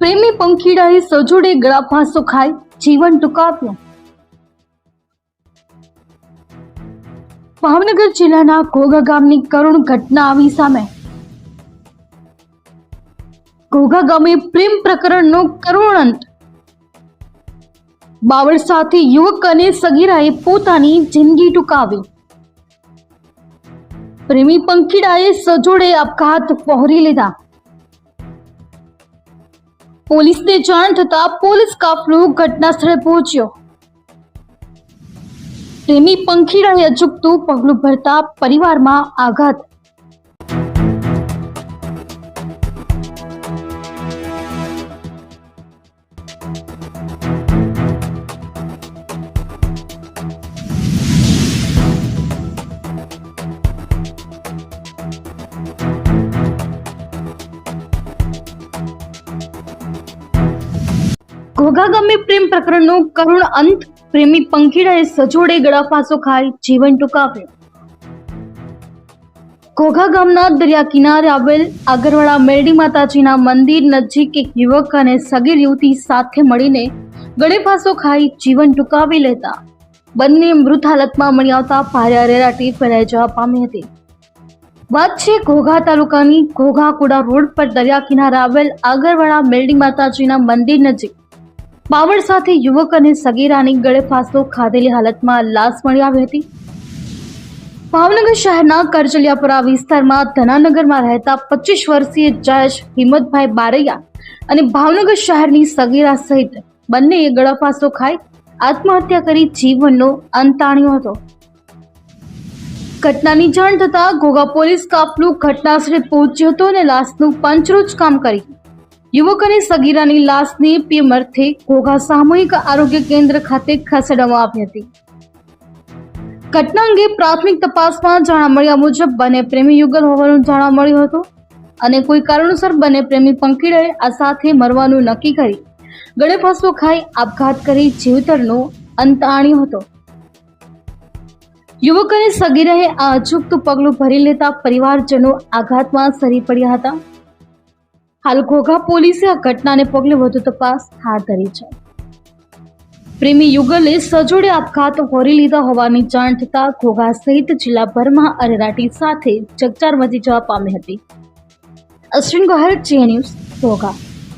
પ્રેમી પંખીડાએ સજોડે ગળા ફાંસો ખાઈ જીવન ટૂંકાવ્યું। ભાવનગર જિલ્લાના ઘોઘા ગામની કરુણ ઘટના આવી સામે। ઘોઘા ગામે પ્રેમ પ્રકરણનો કરુણ અંત। બાવળ સાથે યુવક અને સગીરાએ પોતાની જિંદગી ટૂંકાવી। પ્રેમી પંખીડાએ સજોડે આપઘાત વહોરી લીધા। પોલીસને જાણ થતા પોલીસ કાફલો ઘટના સ્થળે પહોંચ્યો। પ્રેમી પંખીડાએ અચૂકતું પગલું ભરતા પરિવારમાં આઘાત। ઘોઘા ગામે પ્રેમ પ્રકરણનો કરુણ અંત। પ્રેમી પંખીડાએ સજોડે ગળા ફાંસો ખાઈ જીવન ટૂંકાવ્યું। ઘોઘા ગામના દરિયા કિનારે આવેલ આગરવાડા મેરડી માતાજીના મંદિર નજીક એક યુવક અને સગીર યુવતી સાથે મળીને ગળે ફાંસો ખાઈ જીવન ટૂંકાવી લેતા બંને મૃત હાલતમાં મળી આવતા ભારે અરેરાટી ફેલાઈ જવા પામી હતી। વાત છે ઘોઘા તાલુકાની ઘોઘાકુડા રોડ પર દરિયા કિનારે આવેલ આગરવાડા મેરડી માતાજીના મંદિર નજીક બાવળ સાથે યુવક અને સગીરાની ગળે ફાંસો ખાધેલી હાલતમાં લાશ મળી આવી હતી। ભાવનગર શહેરના કરચલિયાપુરા વિસ્તારમાં ધનાનગરમાં રહેતા 25 વર્ષીય જયેશ હિંમતભાઈ બારૈયા અને ભાવનગર શહેરની સગીરા સહિત બંનેએ ગળા ફાંસો ખાઈ આત્મહત્યા કરી જીવનનો અંત આણ્યો હતો। ઘટનાની જાણ થતા ઘોઘા પોલીસ કાફલો ઘટના સ્થળે પહોંચ્યો હતો અને લાશનું પંચરોજ કામ કરી યુવક અને સગીરાની લાશને પીએમ અર્થે ઘોઘા સામૂહિક આરોગ્ય કેન્દ્ર ખાતે ખસેડવામાં આવી હતી। ઘટના અંગે પ્રાથમિક તપાસમાં જાણવા મળ્યા મુજબ બંને પ્રેમી યુગલ હોવાનું જાણવા મળ્યું હતું અને કોઈ કારણોસર બંને પ્રેમી પંખીડાએ આ સાથે મરવાનું નક્કી કરી ગળે ફાંસો ખાઈ આપઘાત કરી જીવતરનો અંત આણ્યો હતો। યુવક અને સગીરાએ આ અચૂકતું પગલું ભરી લેતા પરિવારજનો આઘાતમાં સરી પડ્યા હતા। હાલ ઘોઘા પોલીસે આ ઘટનાને પગલે વધુ તપાસ હાથ ધરી છે। પ્રેમી યુગલે સજોડે આપઘાત વહોરી લીધા હોવાની જાણ થતા ઘોઘા સહિત જિલ્લાભરમાં અરેરાટી સાથે ચકચાર મચી જવા પામી હતી। Ashwin Gohel, GA news, Ghogha.